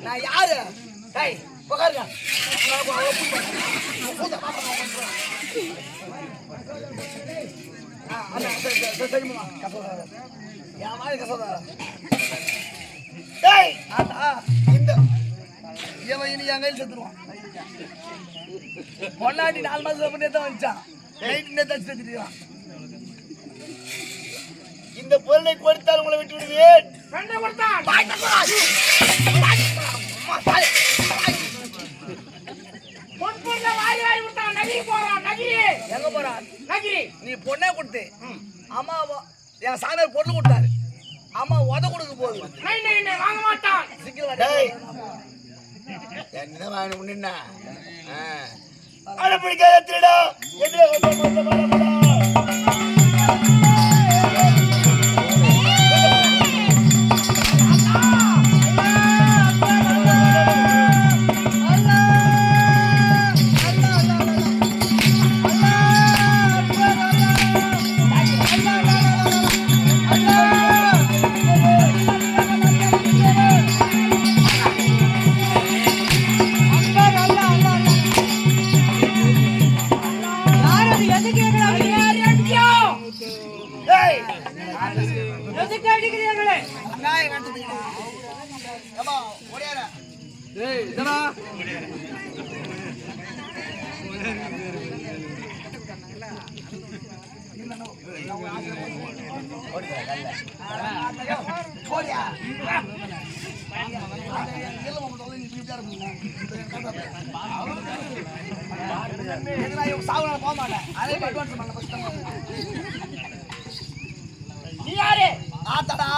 நான் யாரு உட்காருங்க இந்த இவன் இனி என் கையில் செத்துருவான். பொன்னாடி 4 மாசம் நேத்தான் வந்துச்சான். நைட்டு நேத்தான் செத்துருவான். இந்த பொருளை கொடுத்தால் உங்களை விட்டு விடுவேன். எங்க போறான்? நீ பொண்ணே கொடுத்து அம்மா என் சாமியார் பொண்ணு கொடுத்தாரு. அம்மா உத கொடுக்க போகுது. வாங்க மாட்டான். என்ன வாங்க முன்னா பிடிக்காத திருடா போக மாட்டேன். நீ யாரு? ஆத்தாடா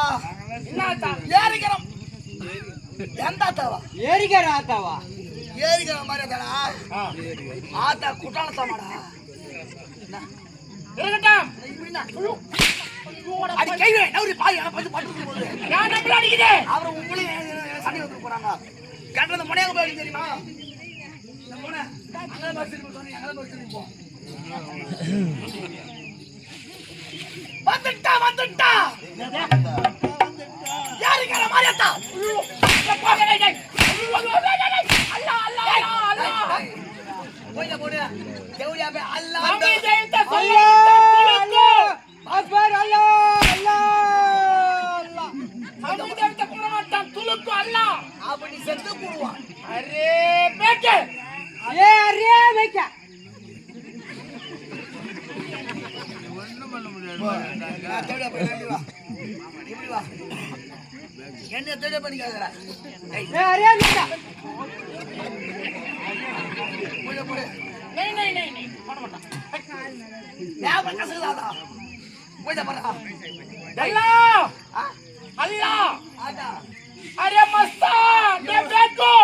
ஏரிக்கிறோம். எந்த ஆத்தாவா? ஏரிக்கிற ஆத்தாவா? ஏரிக்கிற மாதிரி ஆத்தாடா. ஆத்தா குட்டாளத்தாமாடா. இருக்கட்டும். அடி கைவே நவுரி பாய் அத பத்தி பட்டு போகுது. நான் நம்மள அடிக்குதே. அவர உங்களே சண்டை வந்து போறாங்க. கண்டத முனையாக போய் தெரியுமா? இந்த முனை அங்க பஸ்ல போறீங்க. அங்க பஸ்ல போ. வந்துட்டா. யாருங்கற மாரியத்தா? அல்லாஹ். போய்ல போடு. தேவடியா பே அல்லாஹ். அம்மி ஜெயத்த சொல்லிட்டு அக்பர் அல்லாஹ் அல்லாஹ். அம்மி ஜெயத்த குணமாட்டான் துலுக்கு அல்லாஹ். அப்படி செத்து போடுவான். அரே பேக்கே. அரே பேக்கே. தேவடியா பே வா. இப்படி வா. என்ன தேவடியா பண்ணிக்காதடா. அரே பேக்கே. போய்ல போடு. नहीं பண்ண மாட்டான். நான் பக்கசலாதா. போய்ட போறா. அல்லாஹ் அல்லாஹ் ஆடா. அரே மஸ்தான் दे பேக்கோ.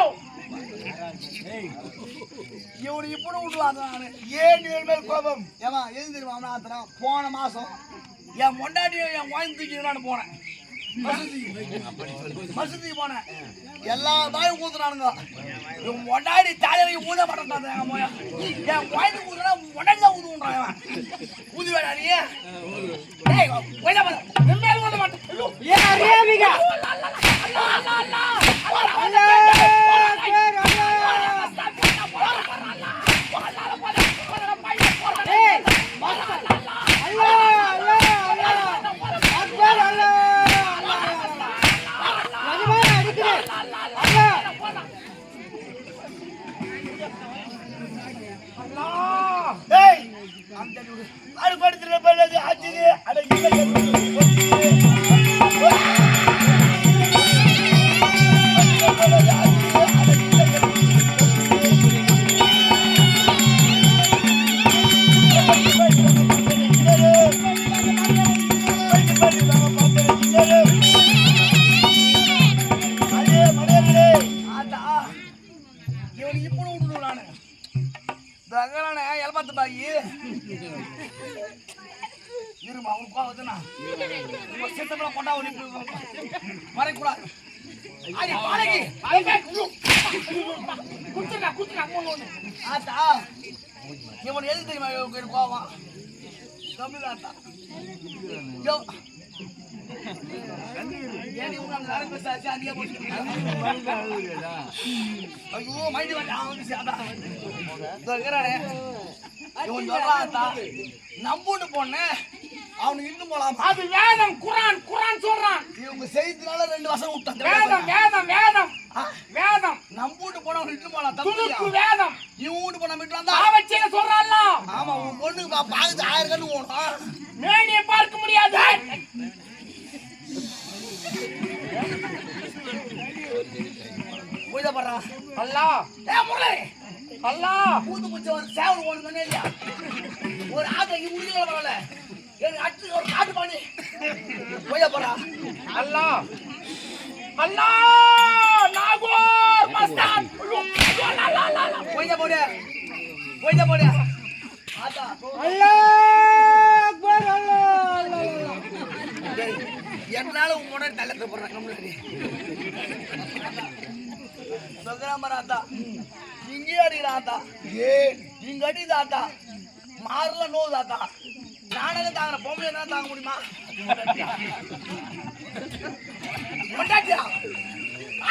இவனை இப்படி விட்டுவாங்க நானு. ஏன் மேல் கோபம்? ஏமா எது தெரியுமா அவனா போன மாசம் என் மொண்டாட்டியும் என் வாங்கி தூக்கிங்களான்னு போனேன். மசூதிக்கு போனேன். எல்லா தாயும் ஊத்துறானுங்க. இவன் மொண்டாடி தாயவை ஊத மாட்டான். என் வாங்கி ஊதுனா மொண்டாடி தான் ஊதுன்றான். ஊதி வேடா நீ? டேய் போய்டா பாரு. நிம்மேல் ஊத மாட்டான். ஏ அரேபிகா. அல்லாஹ் அல்லாஹ் அல்லாஹ். அது படுத்துற பல்லது ஆச்சுது. அட இருக்கிறானே எலப்பாத்து பாய் இருமா அவனுக்கு வந்துண்ணா சித்தப்பட கொண்டா மறைக்கூடாது ஆத்தா இவன் எது தெரியுமா கோவம் தமிழாத்தா ஐயோ மைதி நம்பூட்டு போன அவனுக்கு இன்னும் போலாம் அது வேதம் குரான் குரான் சொல்றான் இவங்க செய்தினால 2 வருஷம் விட்டாங்க வேதம் வேதம் வேதம் வேதம் நம்பூட்டு போன அவனுக்கு இன்னும் போலாம் தப்பு வேதம் இவன் வீட்டு போன வீட்டுல இருந்தா அவச்சே சொல்றான்ல ஆமா உன் பொண்ணுக்கு பாக்குது 1000 கண்ணு போனோம் மேனியை பார்க்க முடியாது போய்தா பண்றா அல்லாஹ் முரளி அல்லாஹ் பூத்து பூச்சி ஒரு சேவல் ஓடுதானே இல்லையா ஒரு ஆட்டைக்கு முடியல பரவாயில்ல எனக்கு அட்டு ஒரு காட்டு பண்ணி போய்தா பண்றா அல்லாஹ் அல்லாஹ் நாகூர் மஸ்தான் போய்தா போடு போய்தா போடு ஆத்தா அல்லாஹ் அக்பர் அல்லாஹ் என்னால உன்னோட தள்ளத்தை போடுறேன் நம்மளுக்கு சொல்றாமராத்தா இங்கே அடிக்கிறாத்தா இங்க அடிதாத்தா மாறல நோதாத்தா நானே தாங்கிற பொம்பளை என்ன தாங்க முடியுமா பொண்டாட்டியா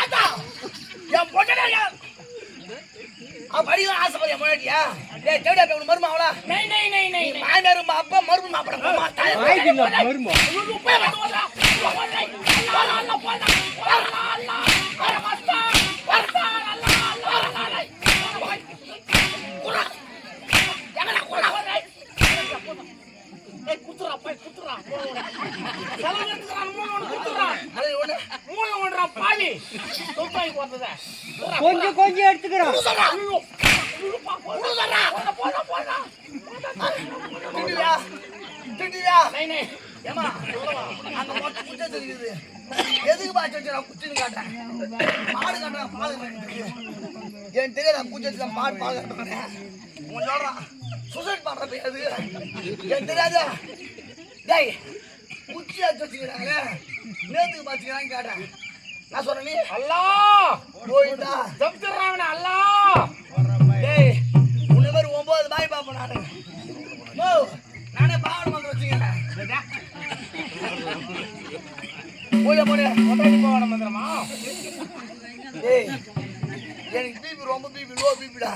ஆத்தா என் பொண்டாட்டியா படிக்க ஆசைப்படியா பொண்டாட்டியா டேய் தேடியா போய் மருமா அவளா நை நை நை நை மாமியார் அப்பா மருமா மாப்பட போமா மருமா போய் வந்து கொஞ்சம் கொஞ்சம் எடுத்துக்கிறோம் ஏமா அங்க மொட்டை குச்சை தெரியுது எதுக்கு பாய்ச்சி வச்சு நான் குச்சின்னு காட்டேன் மாடு காட்டுறேன் பால் எனக்கு தெரியாது நான் குச்சி வச்சு பால் காட்டுறேன் உன் சொல்றான் சுசைட் பண்ற பேரு எனக்கு தெரியாது டேய் குச்சி வச்சு வச்சுக்கிறாங்க நேத்துக்கு பாய்ச்சிக்கிறான்னு கேட்டேன் நான் சொல்றேன் நீ அல்லாஹ் போயிட்டா தப்திராவன அல்லாஹ் டேய் உன்ன மாதிரி 9 பாய் பாப்பேன் நானு நானே பாவன வந்து வச்சுக்கிறேன் போய் போடு மொபைல் போவன மந்திரமா டேய் எனக்கு பிபி ரொம்ப பிபி லோ பிபிடா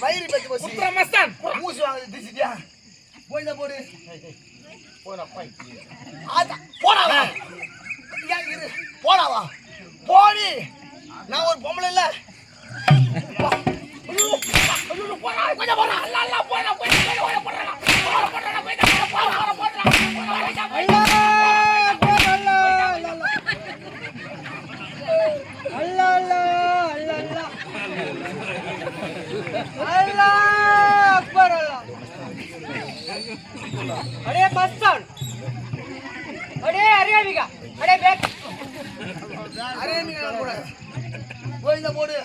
வயிறு பத்தி போச்சு புத்ர மஸ்தான் மூசி வாங்குது திசிட்டியா போய் போடு போடா போய் ஆதா போடாவா ஏன் இரு போடாவா போடி நான் ஒரு பொம்பளை இல்ல अरे मस्तान अरे अरे अभिगा अरे बैक அரே நீ கூட போய் போடு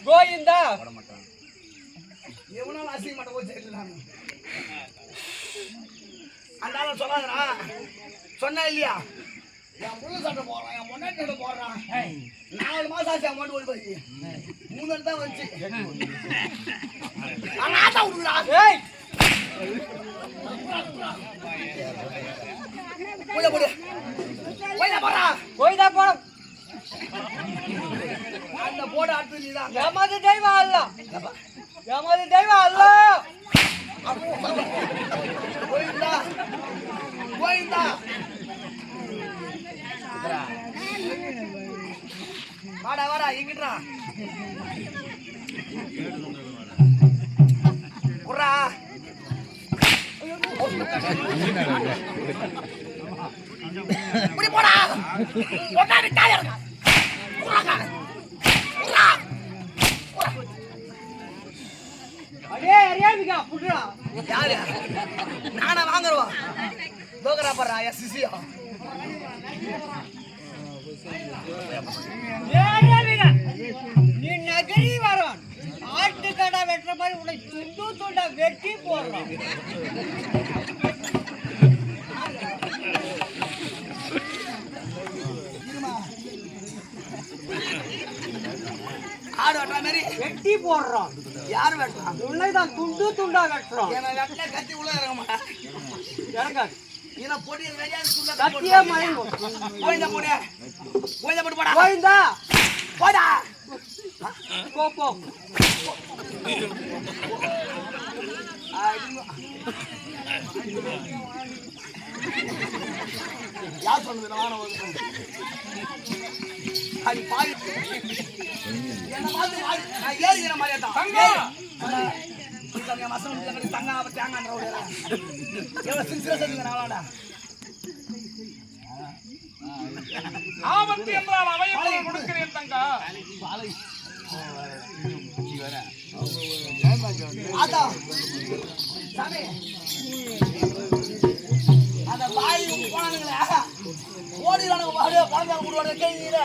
கோயிந்தா எவனால அசிங்க மாட்ட போச்சு நான் அந்தால சொல்லாதடா சொன்னா இல்லையா என் புள்ள சட்டை போடுறான் என் பொண்டாட்டி சட்டை போடுறான் 4 மாசம் ஆச்சு அமௌண்ட் ஓடி போய் 3 நாள் தான் வந்துச்சு நான் ஆட்டா விடுறா ஏய் போய் போடு போடா கோயிந்தா போட அந்த போட அடுத்து நீதான் யாமது தெய்வ அல்லாஹ் யாமது தெய்வ அல்லாஹ் கோயிந்தா கோயிந்தா வாடா வாடா எங்கிட்டா குர்ரா இப்படி போடா ஒட்டாரி தாயா இருக்கா குர்ரா குர்ரா अरे अरे अभिगा पुटरा யாரு நானா வாங்குறவா தோகரா பரா யா சிசியா अरे अभिगा நீ நகரி வரன் ஆட்டு கடை வெட்டுற மாதிரி உன்னை துண்டு துண்டா வெட்டி போடுறோம். ஆடு வெட்டுற மாதிரி வெட்டி போடுறோம். யாரு வெட்டுறான்? உன்னை தான் துண்டு துண்டா வெட்டுறோம். ஏன்னா வெட்டினா கத்தி உள்ள இறங்கமா இறங்காது. இதை போட்டு வெளியாது கத்தியே மயங்கும். கோயந்தா போடு, கோயந்தா போட்டு போடா, கோயந்தா போடா, போ போ. யார் சொன்னது? அது பாய் என்ன மாதிரி நான் ஏறிக்கிற மாதிரியா தான் மசம் தங்க தேங்காய் எவ்வளவு சின்சியரா சொல்லுங்க நாளாடா. ஆபத்து என்றால் அவையை கொடுக்கிறேன் தங்கா. அதான் சாமி அந்த பாய் போனானுங்களே ஓடிறானுங்க பாடு குழந்தை கூடுவாடு கேள்வியில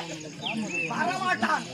வரமாட்டான்.